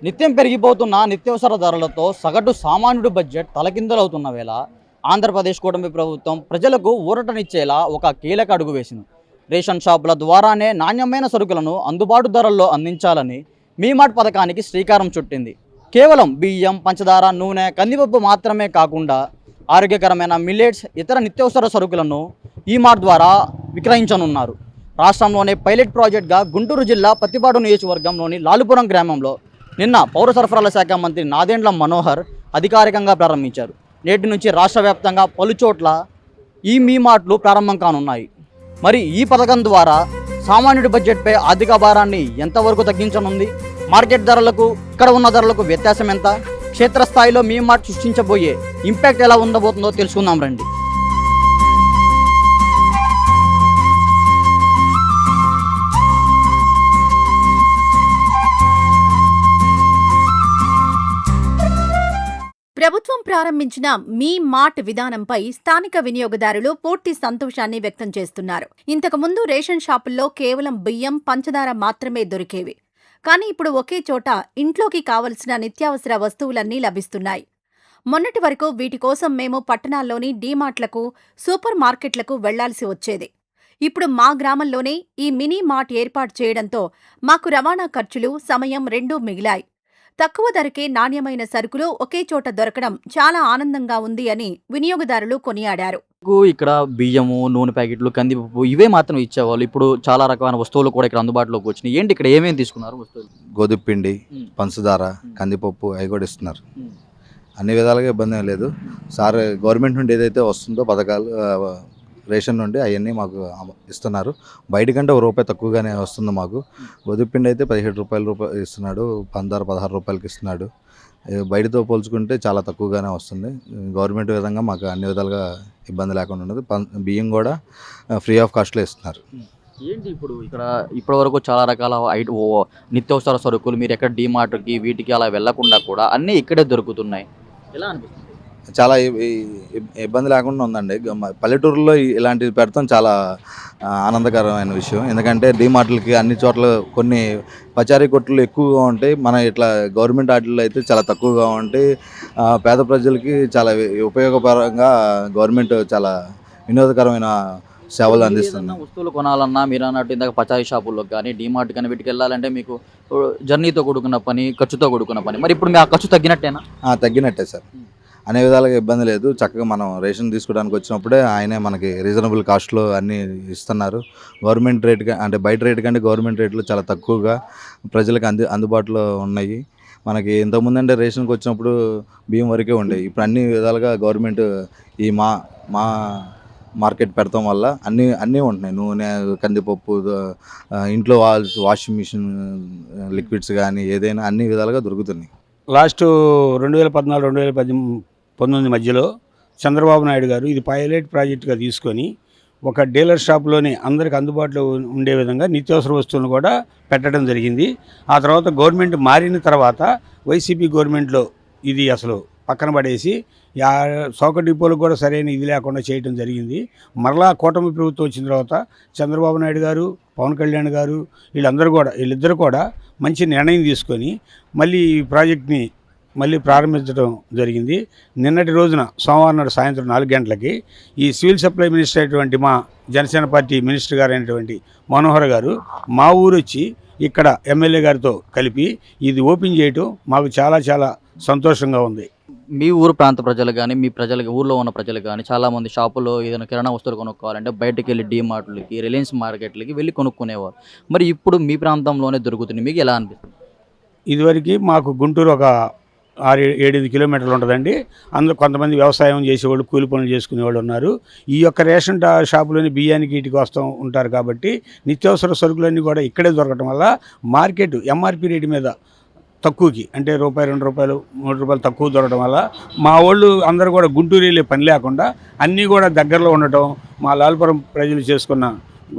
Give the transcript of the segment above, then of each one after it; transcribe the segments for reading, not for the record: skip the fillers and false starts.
నిత్యం పెరిగిపోతున్న నిత్యావసర ధరలతో సగటు సామాన్యుడి బడ్జెట్ తలకిందులవుతున్న వేళ ఆంధ్రప్రదేశ్ కూటమి ప్రభుత్వం ప్రజలకు ఊరటనిచ్చేలా ఒక కీలక అడుగు వేసింది. రేషన్ షాపుల ద్వారానే నాణ్యమైన సరుకులను అందుబాటు ధరల్లో అందించాలని మీమార్ట్ పథకానికి శ్రీకారం చుట్టింది. కేవలం బియ్యం, పంచదార, నూనె, కందిపప్పు మాత్రమే కాకుండా ఆరోగ్యకరమైన మిల్లెట్స్, ఇతర నిత్యావసర సరుకులను ఈ మార్ట్ ద్వారా విక్రయించనున్నారు. రాష్ట్రంలోనే పైలట్ ప్రాజెక్ట్గా గుంటూరు జిల్లా పత్తిపాడు నియోజకవర్గంలోని లాలుపురం గ్రామంలో నిన్న పౌర సరఫరాల శాఖ మంత్రి నాదెండ్ల మనోహర్ అధికారికంగా ప్రారంభించారు. నేటి నుంచి రాష్ట్ర వ్యాప్తంగా పలుచోట్ల ఈ మీమార్ట్లు ప్రారంభం కానున్నాయి. మరి ఈ పథకం ద్వారా సామాన్యుడి బడ్జెట్పై ఆర్థిక భారాన్ని ఎంతవరకు తగ్గించనుంది? మార్కెట్ ధరలకు ఇక్కడ ఉన్న ధరలకు వ్యత్యాసం ఎంత? క్షేత్రస్థాయిలో మీమార్ట్ సృష్టించబోయే ఇంపాక్ట్ ఎలా ఉండబోతుందో తెలుసుకుందాం రండి. ప్రభుత్వం ప్రారంభించిన మీ మార్ట్ విధానంపై స్థానిక వినియోగదారులు పూర్తి సంతోషాన్ని వ్యక్తం చేస్తున్నారు. ఇంతకుముందు రేషన్ షాపుల్లో కేవలం బియ్యం, పంచదార మాత్రమే దొరికేవి. కానీ ఇప్పుడు ఒకే చోట ఇంట్లోకి కావలసిన నిత్యావసర వస్తువులన్నీ లభిస్తున్నాయి. మొన్నటి వరకు వీటి కోసం మేము పట్టణాల్లోని డీమార్ట్లకు, సూపర్ మార్కెట్లకు వెళ్లాల్సి వచ్చేది. ఇప్పుడు మా గ్రామంలోనే ఈ మినీ మార్ట్ ఏర్పాటు చేయడంతో మాకు రవాణా ఖర్చులు, సమయం రెండూ మిగిలాయి. తక్కువ ధరకే నాణ్యమైన సరుకులు ఒకే చోట దొరకడం చాలా ఆనందంగా ఉంది అని వినియోగదారులు కొనియాడారు. ఇక్కడ బియ్యము, నూనె ప్యాకెట్లు, కందిపప్పు ఇవే మాత్రం ఇచ్చేవాళ్ళు. ఇప్పుడు చాలా రకమైన వస్తువులు కూడా ఇక్కడ అందుబాటులోకి వచ్చినాయి. ఏంటి ఇక్కడ ఏమేమి తీసుకున్నారు వస్తువులు? గోధుమ పిండి, పంచదార, కందిపప్పు అవి కూడా ఇస్తున్నారు. అన్ని విధాలుగా ఇబ్బంది ఏం లేదు. సార్ గవర్నమెంట్ నుండి ఏదైతే వస్తుందో పథకాలు రేషన్ నుండి అవన్నీ మాకు ఇస్తున్నారు. బయట కంటే ₹1 తక్కువగానే వస్తుంది మాకు. గోధుమ పిండి అయితే ₹17 ఇస్తున్నాడు, పంచదార ₹16 ఇస్తున్నాడు. బయటతో పోల్చుకుంటే చాలా తక్కువగానే వస్తుంది. గవర్నమెంట్ విధంగా మాకు అన్ని విధాలుగా ఇబ్బంది లేకుండా ఉన్నది. బియ్యం కూడా ఫ్రీ ఆఫ్ కాస్ట్లో ఇస్తున్నారు. ఏంటి ఇప్పుడు ఇక్కడ ఇప్పటివరకు చాలా రకాల నిత్యావసర సరుకులు మీరు ఎక్కడ డీమార్ట్కి వీటికి అలా వెళ్లకుండా కూడా అన్నీ ఇక్కడే దొరుకుతున్నాయి. ఎలా అనిపిస్తుంది? చాలా ఇబ్బంది లేకుండా ఉందండి. పల్లెటూరులో ఇలాంటివి పెడతాం చాలా ఆనందకరమైన విషయం. ఎందుకంటే డీమార్ట్లకి అన్ని చోట్ల కొన్ని పచారీ కొట్లు ఎక్కువగా ఉంటాయి. మన ఇట్లా గవర్నమెంట్ వాటిల్లో అయితే చాలా తక్కువగా ఉంటాయి. పేద ప్రజలకి చాలా ఉపయోగకరంగా గవర్నమెంట్ చాలా వినోదకరమైన సేవలు అందిస్తుంది. వస్తువులు కొనాలన్నా మీరు అన్నట్టు ఇందాక పచారీ షాపుల్లో కానీ డీమార్ట్ కానీ వీటికి వెళ్ళాలంటే మీకు జర్నీతో కూడుకున్న పని, ఖర్చుతో కూడుకున్న పని. మరి ఇప్పుడు మీ ఆ ఖర్చు తగ్గినట్టేనా? తగ్గినట్టే సార్. అనే విధాలుగా ఇబ్బంది లేదు. చక్కగా మనం రేషన్ తీసుకోవడానికి వచ్చినప్పుడే ఆయనే మనకి రీజనబుల్ కాస్ట్లో అన్నీ ఇస్తున్నారు. గవర్నమెంట్ రేట్ అంటే బయట రేట్ కంటే గవర్నమెంట్ రేట్లు చాలా తక్కువగా ప్రజలకు అందుబాటులో ఉన్నాయి. మనకి ఇంతకుముందు అంటే రేషన్కి వచ్చినప్పుడు బియ్యం వరకే ఉండేవి. ఇప్పుడు అన్ని విధాలుగా గవర్నమెంట్ ఈ మా మార్కెట్ పెడతాం వల్ల అన్నీ ఉంటున్నాయి. నూనె, కందిపప్పు, ఇంట్లో వాషింగ్ మిషన్ లిక్విడ్స్ కానీ ఏదైనా అన్ని విధాలుగా దొరుకుతున్నాయి. లాస్ట్ 2014-2019 మధ్యలో చంద్రబాబు నాయుడు గారు ఇది పైలట్ ప్రాజెక్టుగా తీసుకొని ఒక డీలర్ షాప్లోనే అందరికి అందుబాటులో ఉండే విధంగా నిత్యావసర వస్తువులను కూడా పెట్టడం జరిగింది. ఆ తర్వాత గవర్నమెంట్ మారిన తర్వాత వైసీపీ గవర్నమెంట్లో ఇది అసలు పక్కన పడేసి చౌక డిపోలకు కూడా సరైన ఇది లేకుండా చేయడం జరిగింది. మరలా కూటమి ప్రభుత్వం వచ్చిన తర్వాత చంద్రబాబు నాయుడు గారు, పవన్ కళ్యాణ్ గారు వీళ్ళిద్దరు కూడా మంచి నిర్ణయం తీసుకొని మళ్ళీ ఈ ప్రాజెక్ట్ని మళ్ళీ ప్రారంభించడం జరిగింది. నిన్నటి రోజున సోమవారం నాడు సాయంత్రం 4 గంటలకి ఈ సివిల్ సప్లై మినిస్టర్ అయినటువంటి మా జనసేన పార్టీ మినిస్టర్ గారు అయినటువంటి మనోహర్ గారు మా ఊరు వచ్చి ఇక్కడ ఎమ్మెల్యే గారితో కలిపి ఇది ఓపెన్ చేయటం మాకు చాలా చాలా సంతోషంగా ఉంది. మీ ఊరు ప్రాంత ప్రజలు కానీ మీ ప్రజలకి ఊర్లో ఉన్న ప్రజలు కానీ చాలామంది షాపులో ఏదైనా కిరాణా వస్తువులు కొనుక్కోవాలంటే బయటకు వెళ్ళి డీమార్ట్లకి, రిలయన్స్ మార్కెట్లకి వెళ్ళి కొనుక్కునేవారు. మరి ఇప్పుడు మీ ప్రాంతంలోనే దొరుకుతుంది. మీకు ఎలా అనిపిస్తుంది? ఇదివరకు మాకు గుంటూరు ఒక 6-7 కిలోమీటర్లు ఉంటుందండి. అందులో కొంతమంది వ్యవసాయం చేసేవాళ్ళు, కూలి పనులు చేసుకునేవాళ్ళు ఉన్నారు. ఈ యొక్క రేషన్ షాపులోని బియ్యానికి వీటికి వస్తూ ఉంటారు. కాబట్టి నిత్యావసర సరుకులన్నీ కూడా ఇక్కడే దొరకటం వల్ల మార్కెట్ ఎంఆర్పి రేటు మీద తక్కువకి అంటే ₹1, ₹2, ₹3 తక్కువ దొరకడం వల్ల మా వాళ్ళు అందరూ కూడా గుంటూరు వెళ్ళే పని లేకుండా అన్నీ కూడా దగ్గరలో ఉండటం మా లాల్పురం ప్రజలు చేసుకున్న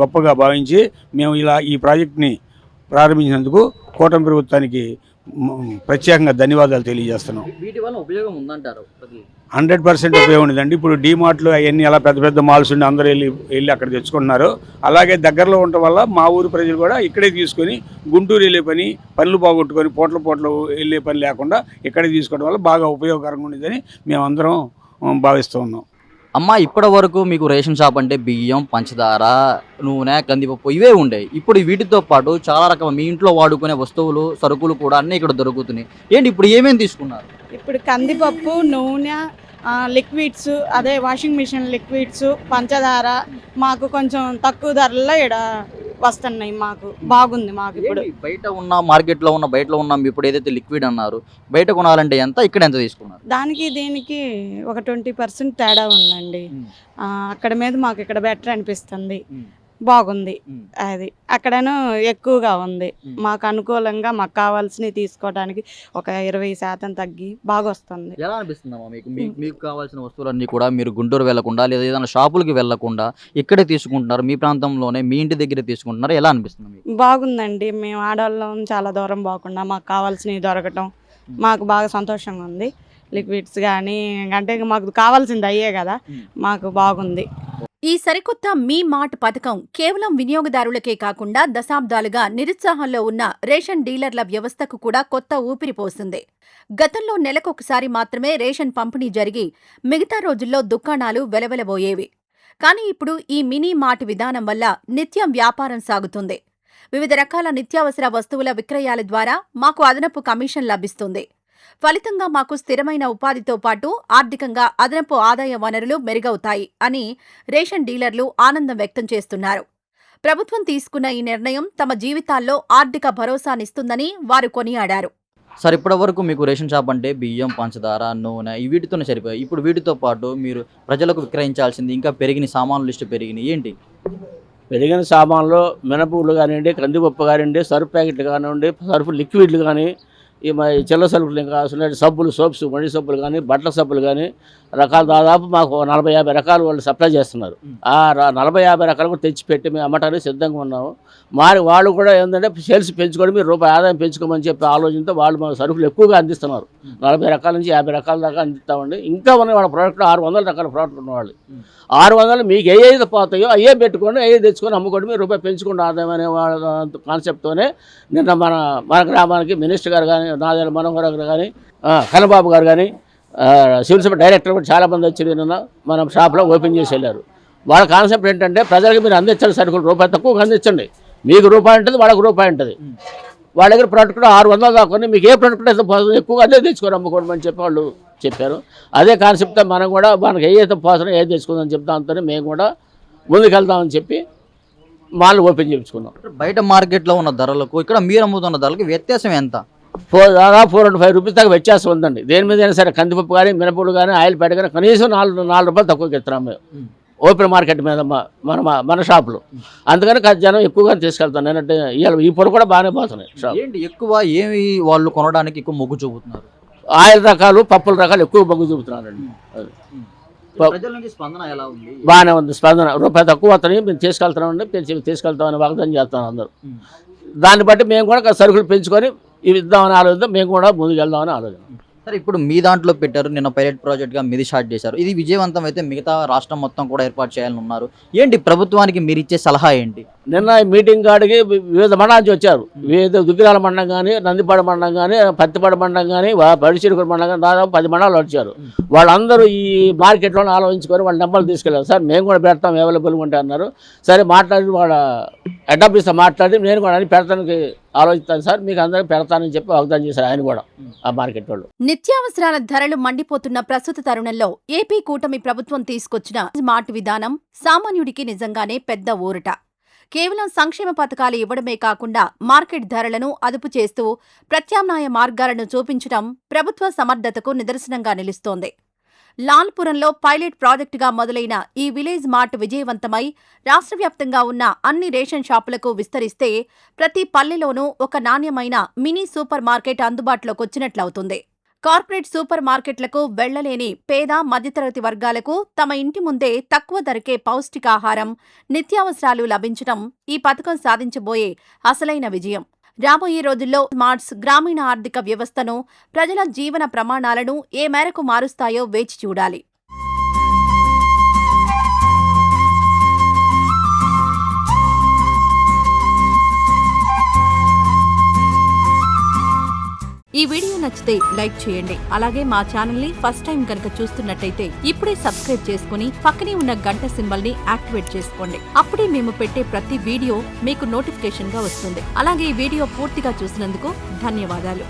గొప్పగా భావించి మేము ఇలా ఈ ప్రాజెక్ట్ని ప్రారంభించినందుకు కూటమి ప్రభుత్వానికి ప్రత్యేకంగా ధన్యవాదాలు తెలియజేస్తున్నాం. వీటి వల్ల ఉపయోగం ఉందంటారు 100% ఉపయోగం ఉండదండి. ఇప్పుడు డీమార్ట్లు అవన్నీ అలా పెద్ద పెద్ద మాల్స్ ఉండి అందరూ వెళ్ళి అక్కడ తెచ్చుకుంటున్నారు. అలాగే దగ్గరలో ఉండటం వల్ల మా ఊరు ప్రజలు కూడా ఇక్కడే తీసుకొని గుంటూరు వెళ్ళే పనులు పోగొట్టుకొని పోట్ల వెళ్ళే పని లేకుండా ఇక్కడే తీసుకోవడం వల్ల బాగా ఉపయోగకరంగా ఉండేదని మేమందరం భావిస్తూ ఉన్నాం. అమ్మ, ఇప్పటి వరకు మీకు రేషన్ షాప్ అంటే బియ్యం, పంచదార, నూనె, కందిపప్పు ఇవే ఉండేవి. ఇప్పుడు వీటితో పాటు చాలా రకం మీ ఇంట్లో వాడుకునే వస్తువులు, సరుకులు కూడా అన్నీ ఇక్కడ దొరుకుతున్నాయి. ఏంటి ఇప్పుడు ఏమేమి తీసుకున్నారు? ఇప్పుడు కందిపప్పు, నూనె, లిక్విడ్స్, అదే వాషింగ్ మిషన్ లిక్విడ్స్, పంచదార మాకు కొంచెం తక్కువ ధరల్లో ఇక్కడ వస్తున్నాయి. మాకు బాగుంది. మాకు ఇప్పుడు ఏంటి బయట ఉన్న మార్కెట్లో ఉన్న బయటలో ఉన్న ఇప్పుడు ఏదైతే లిక్విడ్ అన్నారు, బయట కొనాలంటే ఎంత, ఇక్కడ ఎంత తీసుకున్నారు? దానికి దీనికి ఒక 20% తేడా ఉందండి. అక్కడ మీద మాకు ఇక్కడ బెటర్ అనిపిస్తుంది. బాగుంది. అది అక్కడను ఎక్కువగా ఉంది. మాకు అనుకూలంగా మాకు కావాల్సినవి తీసుకోవడానికి ఒక 20% తగ్గి బాగా వస్తుంది. ఎలా అనిపిస్తుందమ్మా మీకు? మీకు కావాల్సిన వస్తువులన్నీ కూడా మీరు గుంటూరు వెళ్లకుండా లేదా ఏదైనా షాపులకి వెళ్లకుండా ఇక్కడే తీసుకుంటున్నారు, మీ ప్రాంతంలోనే మీ ఇంటి దగ్గర తీసుకుంటున్నారు, ఎలా అనిపిస్తుంది మీకు? బాగుందండి. మేము ఆడవాళ్ళం చాలా దూరం పోకుండా మాకు కావాల్సినవి దొరకటం మాకు బాగా సంతోషంగా ఉంది. లిక్విడ్స్ కానీ అంటే మాకు కావాల్సింది అయ్యే కదా, మాకు బాగుంది. ఈ సరికొత్త మీ మార్ట్ పథకం కేవలం వినియోగదారులకే కాకుండా దశాబ్దాలుగా నిరుత్సాహంలో ఉన్న రేషన్ డీలర్ల వ్యవస్థకు కూడా కొత్త ఊపిరి పోస్తుంది. గతంలో నెలకొకసారి మాత్రమే రేషన్ పంపిణీ జరిగి మిగతా రోజుల్లో దుకాణాలు వెలవెలబోయేవి. కానీ ఇప్పుడు ఈ మినీ మార్ట్ విధానం వల్ల నిత్యం వ్యాపారం సాగుతుంది. వివిధ రకాల నిత్యావసర వస్తువుల విక్రయాల ద్వారా మాకు అదనపు కమిషన్ లభిస్తుంది. ఫలితంగా మాకు స్థిరమైన ఉపాధితో పాటు ఆర్థికంగా అదనపు ఆదాయ వనరులు మెరుగవుతాయి అని రేషన్ డీలర్లు ఆనందం వ్యక్తం చేస్తున్నారు. ప్రభుత్వం తీసుకున్న ఈ నిర్ణయం తమ జీవితాల్లో ఆర్థిక భరోసానిస్తుందని వారు కొనియాడారు. సార్, ఇప్పటి వరకు మీకు రేషన్ షాప్ అంటే బియ్యం, పంచదార, నూనె వీటితోనే సరిపోయాయి. ఇప్పుడు వీటితో పాటు మీరు ప్రజలకు విక్రయించాల్సింది ఇంకా పెరిగిన సామాన్లు లిస్టు పెరిగినాయి. ఏంటి పెరిగిన సామాన్లు? మినపగుళ్ళు కానివ్వండి, కందిపప్పు కానివ్వండి, సర్ఫ్ ప్యాకెట్లు కానివ్వండి, సర్ఫ్ లిక్విడ్లు కానీ, ఈ చిల్లర సరుకులు ఇంకా సబ్బులు, సోప్స్, మడి సబ్బులు కానీ, బట్టల సబ్బులు కానీ రకాలు దాదాపు మాకు 40-50 రకాలు వాళ్ళు సప్లై చేస్తున్నారు. ఆ 40-50 రకాలు కూడా తెచ్చిపెట్టి మేము అమ్మటానికి సిద్ధంగా ఉన్నాము. వాళ్ళు కూడా ఏంటంటే సేల్స్ పెంచుకొని మీరు రూపాయి ఆదాయం పెంచుకోమని చెప్పి ఆలోచనతో వాళ్ళు మాకు సరుకులు ఎక్కువగా అందిస్తున్నారు. 40 రకాల నుంచి 50 రకాల దాకా అందిస్తామండి. ఇంకా ఉన్నాయి వాళ్ళ ప్రోడక్ట్లు 600 రకాల ప్రోడక్ట్లు ఉన్నవాళ్ళు. 600 మీకు ఏదైతే పోతాయో అయ్యే పెట్టుకొని అయ్యే తెచ్చుకొని అమ్ముకోండి, మీరు రూపాయి పెంచుకోండి ఆదాయం అనే వాళ్ళ కాన్సెప్ట్తోనే నిన్న మన గ్రామానికి మినిస్టర్ గారు కానీ, నాదేళ్ళ మనోహర్ గారు కానీ, కన్నబాబు గారు కానీ, సివిల్ సప్లై డైరెక్టర్ కూడా చాలామంది వచ్చి నిన్న మన షాప్లో ఓపెన్ చేసి వెళ్ళారు. వాళ్ళ కాన్సెప్ట్ ఏంటంటే ప్రజలకు మీరు అందించండి సరుకులు, రూపాయి తక్కువగా అందించండి. మీకు రూపాయి ఉంటుంది, వాళ్ళకి రూపాయి ఉంటుంది. వాళ్ళ దగ్గర ప్రోడక్ట్ కూడా 600 దాకా మీకు ఏ ప్రోడక్ట్ అయితే ఎక్కువగా అదే తెచ్చుకొని అమ్ముకోవడం అని చెప్పి వాళ్ళు చెప్పారు. అదే కాన్సెప్ట్తో మనం కూడా మనకి ఏదైతే పోసనో ఏది తెచ్చుకుందని చెప్తాంతో మేము కూడా ముందుకెళ్తామని చెప్పి మాల్ ఓపెన్ చేయించుకున్నాం. బయట మార్కెట్లో ఉన్న ధరలకు ఇక్కడ మీరు అమ్ముతున్న ధరలకు వ్యత్యాసం ఎంత? దాదాపు 405 రూపీస్ దాకా వ్యత్యాసం ఉందండి. దేని మీద అయినా సరే కందిపప్పు కానీ, మినపగుళ్ళు కానీ, ఆయిల్ ప్యాడ్ కానీ కనీసం 4 రూపాయలు తక్కువకి ఇస్తున్నాం మేము ఓపెన్ మార్కెట్ మీద మన షాపులో. అందుకని జనం ఎక్కువగా తీసుకెళ్తాను. నేనంటే ఈ పొర కూడా బాగానే పోతున్నాయి. ఏంటి ఎక్కువ ఏమి వాళ్ళు కొనడానికి ఎక్కువ మొగ్గు చూపుతున్నారు? ఆయిల్ రకాలు, పప్పుల రకాలు ఎక్కువ మొగ్గు చూపుతున్నారండి. ప్రజల నుంచి స్పందన ఎలా ఉంది? బాగానే ఉంది స్పందన. రూపాయి తక్కువ వస్తున్నాయి, మేము తీసుకెళ్తామండి, తీసుకెళ్తామని వాగ్దానం చేస్తాం అందరూ. దాన్ని బట్టి మేము కూడా సరుకులు పెంచుకొని ఇవి ఇద్దామని ఆలోచిద్దాం, మేము కూడా ముందుకు వెళ్దామని ఆలోచన. సరే, ఇప్పుడు మీ దాంట్లో పెట్టారు, నిన్న పైలట్ ప్రాజెక్ట్గా మీది స్టార్ట్ చేశారు. ఇది విజయవంతం అయితే మిగతా రాష్ట్రం మొత్తం కూడా ఏర్పాటు చేయాలని ఉన్నారు. ఏంటి ప్రభుత్వానికి మీరు ఇచ్చే సలహా ఏంటి? నిన్న మీటింగ్ కాడికి వివిధ మండలాల నుంచి వచ్చారు. వివిధ దుగ్గిరాల మండలం కానీ, నందిపాడు మండలం కానీ, పత్తిపాడు మండలం కానీ, బడిచిరుకూరు మండలం కానీ దాదాపు 10 మండలాలు వచ్చారు. వాళ్ళందరూ ఈ మార్కెట్లోనే ఆలోచించుకొని వాళ్ళ నెంబర్లు తీసుకెళ్ళారు. సార్ మేము కూడా పెడతాం అవైలబుల్గా ఉంటాయి అన్నారు. సరే మాట్లాడి వాళ్ళ హెడ్ ఆఫీస్తో మాట్లాడి నేను కూడా అని పెడతానికి ఆలోచిస్తాను సార్, మీకు అందరికీ పెడతానని చెప్పి వాగ్దానం చేశారు ఆయన కూడా ఆ మార్కెట్ వాళ్ళు. నిత్యావసరాల ధరలు మండిపోతున్న ప్రస్తుత తరుణంలో ఏపీ కూటమి ప్రభుత్వం తీసుకొచ్చిన స్మార్ట్ విధానం సామాన్యుడికి నిజంగానే పెద్ద ఊరట. కేవలం సంక్షేమ పథకాలు ఇవ్వడమే కాకుండా మార్కెట్ ధరలను అదుపు చేస్తూ ప్రత్యామ్నాయ మార్గాలను చూపించడం ప్రభుత్వ సమర్థతకు నిదర్శనంగా నిలుస్తోంది. లాల్పురంలో పైలట్ ప్రాజెక్టుగా మొదలైన ఈ విలేజ్ మార్ట్ విజయవంతమై రాష్ట్ర వ్యాప్తంగా ఉన్న అన్ని రేషన్ షాపులకు విస్తరిస్తే ప్రతి పల్లెలోనూ ఒక నాణ్యమైన మినీ సూపర్ మార్కెట్ అందుబాటులోకొచ్చినట్లవుతుంది. కార్పొరేట్ సూపర్ మార్కెట్లకు వెళ్లలేని పేద, మధ్యతరగతి వర్గాలకు తమ ఇంటి ముందే తక్కువ ధరకే పౌష్టికాహారం, నిత్యావసరాలు లభించడం ఈ పథకం సాధించబోయే అసలైన విజయం. రాబోయే రోజుల్లో స్మార్ట్స్ గ్రామీణ ఆర్థిక వ్యవస్థను, ప్రజల జీవన ప్రమాణాలను ఏ మేరకు మారుస్తాయో వేచి చూడాలి. ఈ వీడియో నచ్చితే లైక్ చేయండి. అలాగే మా ఛానల్ ని ఫస్ట్ టైం కనుక చూస్తున్నట్టయితే ఇప్పుడే సబ్స్క్రైబ్ చేసుకుని పక్కనే ఉన్న గంట సింబల్ ని యాక్టివేట్ చేసుకోండి. అప్పుడే మేము పెట్టే ప్రతి వీడియో మీకు నోటిఫికేషన్ గా వస్తుంది. అలాగే ఈ వీడియో పూర్తిగా చూసినందుకు ధన్యవాదాలు.